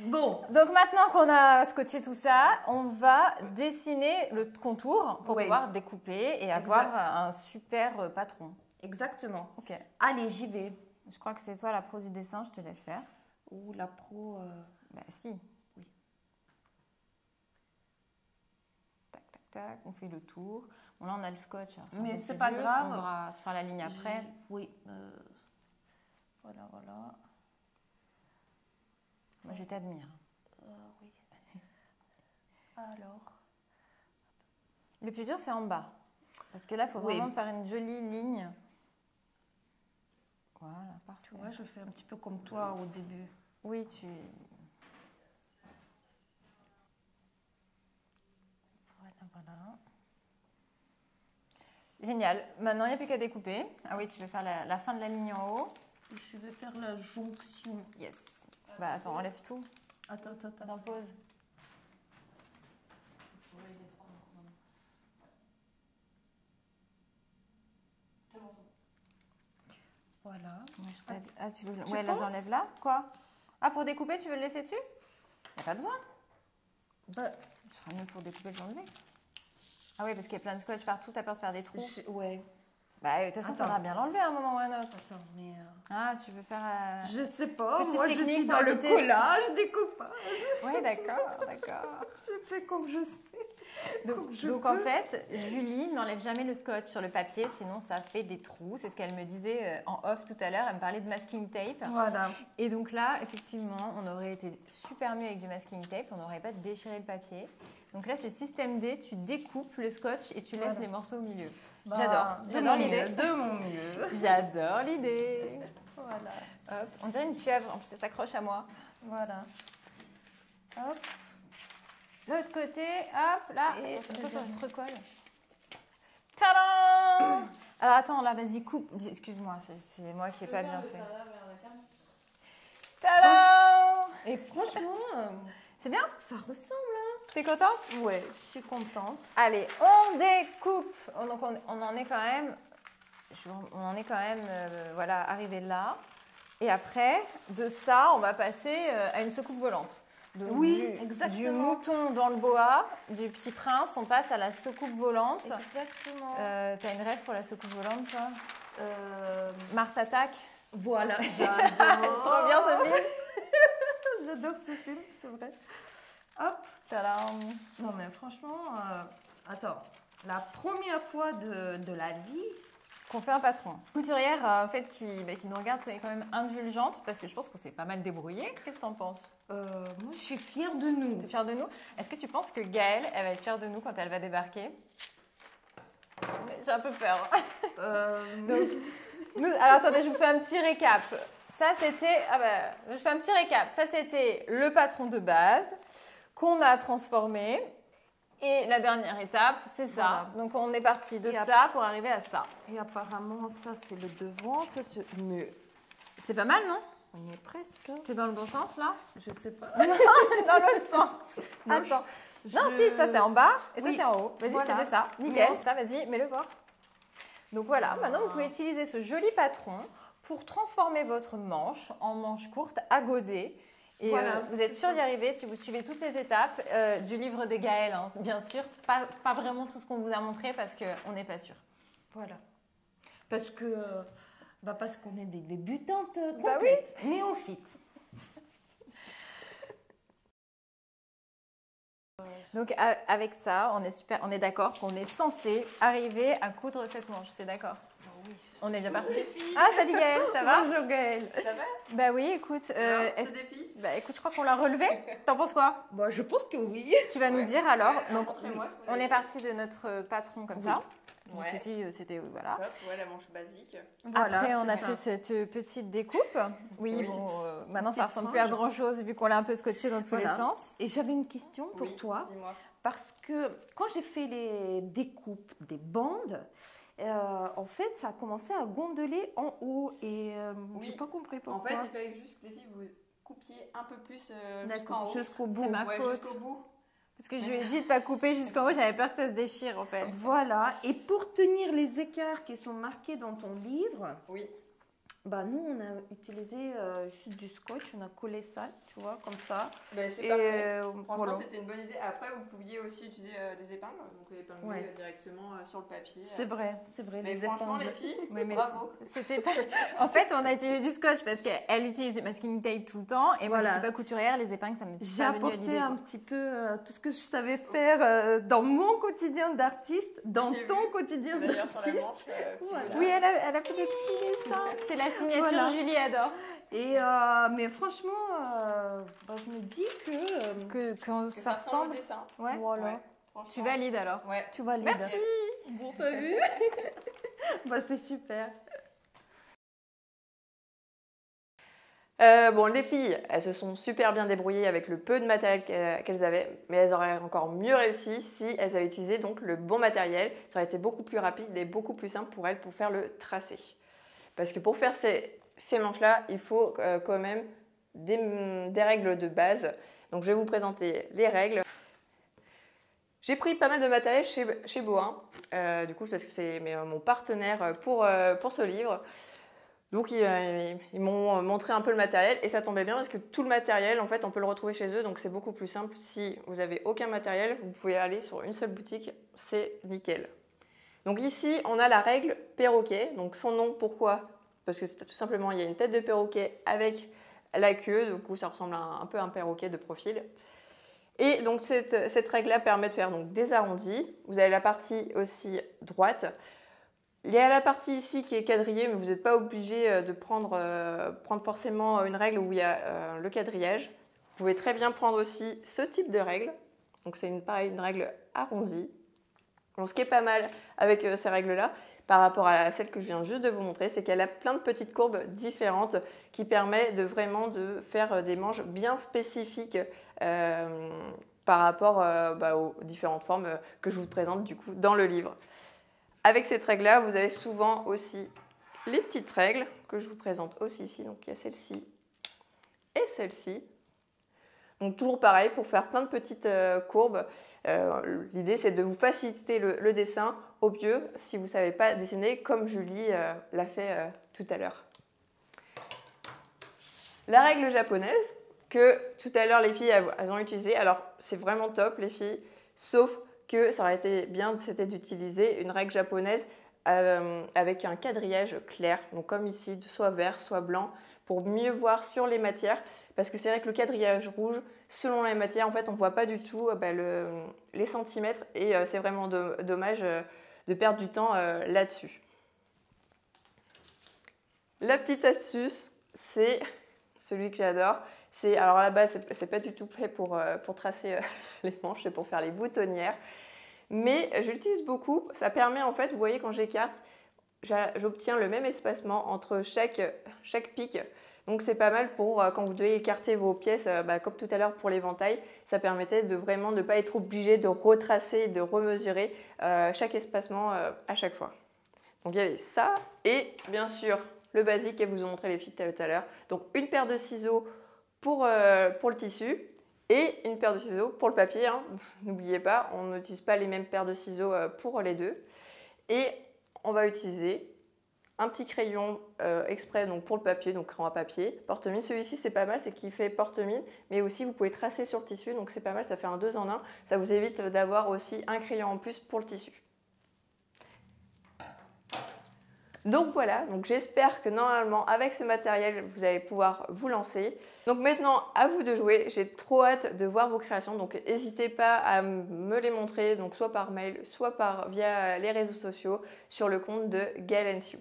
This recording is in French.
Bon. Donc maintenant qu'on a scotché tout ça, on va dessiner le contour pour pouvoir découper et avoir un super patron. Exactement. Ok. Allez, j'y vais. Je crois que c'est toi la pro du dessin, je te laisse faire. Ou la pro... Bah si. Oui. Tac, tac, tac, on fait le tour. Bon là on a le scotch. Mais c'est pas grave. On va faire la ligne après. Oui. Voilà, voilà. Moi je t'admire. Oui. Alors. Le plus dur c'est en bas. Parce que là il faut vraiment faire une jolie ligne. Voilà, parfait. Tu vois, je fais un petit peu comme toi au début. Oui, tu... Voilà. Génial. Maintenant, il n'y a plus qu'à découper. Ah oui, tu veux faire la fin de la ligne en haut. Je vais faire la jonction. Yes. Bah attends, enlève tout. Attends. Attends, pause. Voilà. Ah, tu veux... Ouais, là, j'enlève là. Quoi? Ah, pour découper, tu veux le laisser dessus? Il n'y a pas besoin. Bah, je serais mieux pour découper que l'enlever. Ah oui, parce qu'il y a plein de scotch partout, t'as peur de faire des trous. Ouais. Bah, de toute façon, il faudra bien l'enlever à un moment ou à un autre. Attends, mais... Ah, tu veux faire... Je sais pas, petite moi je technique suis dans le d'éviter- collage, découpage. Oui, d'accord. Je fais comme je sais. Donc en fait, Julie n'enlève jamais le scotch sur le papier, sinon ça fait des trous. C'est ce qu'elle me disait en off tout à l'heure. Elle me parlait de masking tape. Voilà. Et donc là, effectivement, on aurait été super mieux avec du masking tape. On n'aurait pas déchiré le papier. Donc là, c'est système D. Tu découpes le scotch et tu laisses les morceaux au milieu. Bah, J'adore l'idée. De mon mieux. J'adore l'idée. Voilà. Hop. On dirait une pieuvre. En plus, ça s'accroche à moi. Voilà. Hop. L'autre côté, hop, là. Et Ça se recolle. Tadam! Alors attends, là, vas-y, coupe. Excuse-moi, c'est moi qui n'ai pas bien fait. Tadam! Et franchement, c'est bien? ça ressemble. Hein. T'es contente? Ouais, je suis contente. Allez, on découpe. Donc on en est quand même, voilà, arrivé là. Et après, de ça, on va passer à une secoupe volante. Donc, exactement. Du mouton dans le boa, du petit prince, on passe à la secoupe volante. Exactement. T'as une rêve pour la secoupe volante, toi? Mars Attack. Voilà, j'adore. Trop bien ce film. J'adore ce film, c'est vrai. Hop. Tadam. Non mais franchement, attends, la première fois de la vie qu'on fait un patron. Couturière, en fait, qui nous regarde, soyez quand même indulgente, parce que je pense qu'on s'est pas mal débrouillé. Qu'est-ce que t'en penses? Moi, je suis fière de nous. Tu es fière de nous? Est-ce que tu penses que Gaëlle, elle va être fière de nous quand elle va débarquer? J'ai un peu peur. Donc, alors attendez, je vous fais un petit récap. Ça, c'était... je fais un petit récap. Ça, c'était le patron de base qu'on a transformé. Et la dernière étape, c'est ça. Voilà. Donc, on est parti de ça pour arriver à ça. Et apparemment, ça, c'est le devant. Ça, c'est... Mais... C'est pas mal, non? On y est presque. T'es dans le bon sens, là? Je sais pas. Non, dans l'autre sens. Non, attends. Non, si, ça, c'est en bas et ça, c'est en haut. Vas-y, voilà. C'était ça. Nickel. Ça, vas-y, mets-le voir. Donc, voilà. Maintenant, vous pouvez utiliser ce joli patron pour transformer votre manche en manche courte à godet. Et voilà, vous êtes sûr d'y arriver si vous suivez toutes les étapes du livre de Gaëlle. Hein. Bien sûr, pas vraiment tout ce qu'on vous a montré parce qu'on n'est pas sûr. Voilà. Parce qu'on est des débutantes complètes, néophytes. Donc avec ça, on est d'accord qu'on est censé arriver à coudre cette manche. T'es d'accord? Oui. On est bien parti. Ah, salut Gaëlle, ça va? Bonjour Gaëlle. Ça va? Bah oui, écoute. Alors, ce défi? Bah écoute, je crois qu'on l'a relevé. T'en penses quoi? Bah, je pense que oui. Tu vas nous dire alors. Donc, montrez-moi ce que vous on avez est parti de notre patron comme ça. Ouais. Jusqu'ici, c'était voilà. Ouais, la manche basique. Voilà. Après, on a fait cette petite découpe. Oui, bon, maintenant, ça ressemble plus à grand-chose vu qu'on l'a un peu scotché dans tous les sens. Et j'avais une question pour toi. Dis-moi. Parce que quand j'ai fait les découpes des bandes, en fait, ça a commencé à gondoler en haut et j'ai pas compris pourquoi. En fait, il fallait juste que les filles vous coupiez un peu plus jusqu'en haut. Jusqu'au bout. C'est ma faute. Jusqu'au bout. Parce que je lui ai dit de ne pas couper jusqu'en haut, j'avais peur que ça se déchire en fait. Voilà, et pour tenir les écarts qui sont marqués dans ton livre, oui. Bah nous, on a utilisé juste du scotch, on a collé ça, tu vois, comme ça. Ben, c'est parfait. Franchement, c'était une bonne idée. Après, vous pouviez aussi utiliser des épingles, donc épingler directement sur le papier. C'est vrai, mais les franchement, les filles, bravo. C'était pas... En fait, on a utilisé du scotch parce qu'elle utilise des masking tape tout le temps. Et moi, je ne suis pas couturière, les épingles, ça me dit J'ai apporté un petit peu tout ce que je savais faire dans mon quotidien d'artiste, dans ton quotidien d'artiste. Sur la manche, oui, elle a fait des petits dessins. C'est la signature, Julie adore. Et mais franchement, je me dis que ça ressemble au dessin. Ouais. Voilà. Ouais, tu valides alors. Ouais. Tu valides. Merci. Bon, t'as vu. C'est super. Bon, les filles, elles se sont super bien débrouillées avec le peu de matériel qu'elles avaient, mais elles auraient encore mieux réussi si elles avaient utilisé donc le bon matériel. Ça aurait été beaucoup plus rapide et beaucoup plus simple pour elles pour faire le tracé. Parce que pour faire ces manches-là, il faut quand même des règles de base. Donc je vais vous présenter les règles. J'ai pris pas mal de matériel chez Boin, du coup parce que c'est mon partenaire pour ce livre. Donc ils m'ont montré un peu le matériel et ça tombait bien parce que tout le matériel, en fait, on peut le retrouver chez eux. Donc c'est beaucoup plus simple. Si vous n'avez aucun matériel, vous pouvez aller sur une seule boutique, c'est nickel. Donc ici, on a la règle perroquet. Donc son nom, pourquoi? Parce que tout simplement, il y a une tête de perroquet avec la queue. Du coup, ça ressemble un peu à un perroquet de profil. Et donc cette règle-là permet de faire donc, des arrondis. Vous avez la partie aussi droite. Il y a la partie ici qui est quadrillée, mais vous n'êtes pas obligé de prendre forcément une règle où il y a le quadrillage. Vous pouvez très bien prendre aussi ce type de règle. Donc c'est une règle arrondie. Donc, ce qui est pas mal avec ces règles-là, par rapport à celle que je viens juste de vous montrer, c'est qu'elle a plein de petites courbes différentes qui permettent vraiment de faire des manches bien spécifiques par rapport aux différentes formes que je vous présente du coup dans le livre. Avec cette règle-là, vous avez souvent aussi les petites règles que je vous présente aussi ici. Donc il y a celle-ci et celle-ci. Donc toujours pareil, pour faire plein de petites courbes. L'idée, c'est de vous faciliter le dessin au mieux si vous ne savez pas dessiner comme Julie l'a fait tout à l'heure. La règle japonaise que tout à l'heure les filles elles ont utilisée. Alors c'est vraiment top les filles, sauf que ça aurait été bien d'utiliser une règle japonaise avec un quadrillage clair, donc comme ici, soit vert, soit blanc, pour mieux voir sur les matières, parce que c'est vrai que le quadrillage rouge, selon les matières, en fait, on ne voit pas du tout les centimètres, et c'est vraiment dommage de perdre du temps là-dessus. La petite astuce, c'est celui que j'adore. Alors à la base, c'est pas du tout fait pour tracer les manches, c'est pour faire les boutonnières. Mais je l'utilise beaucoup. Ça permet en fait, vous voyez quand j'écarte, j'obtiens le même espacement entre chaque pic. Donc c'est pas mal pour quand vous devez écarter vos pièces, comme tout à l'heure pour l'éventail. Ça permettait de vraiment ne pas être obligé de retracer, de remesurer chaque espacement à chaque fois. Donc il y avait ça et bien sûr le basique qu'elle vous a montré les filles tout à l'heure. Donc une paire de ciseaux pour le tissu et une paire de ciseaux pour le papier. Hein. N'oubliez pas, on n'utilise pas les mêmes paires de ciseaux pour les deux. Et on va utiliser un petit crayon exprès donc pour le papier, donc crayon à papier, porte-mine. Celui-ci c'est pas mal, c'est qu'il fait porte-mine, mais aussi vous pouvez tracer sur le tissu, donc c'est pas mal, ça fait un 2 en 1. Ça vous évite d'avoir aussi un crayon en plus pour le tissu. Donc voilà, j'espère que normalement avec ce matériel vous allez pouvoir vous lancer. Donc maintenant à vous de jouer, j'ai trop hâte de voir vos créations, donc n'hésitez pas à me les montrer, donc soit par mail, soit via les réseaux sociaux sur le compte de Gaëlle & Sue.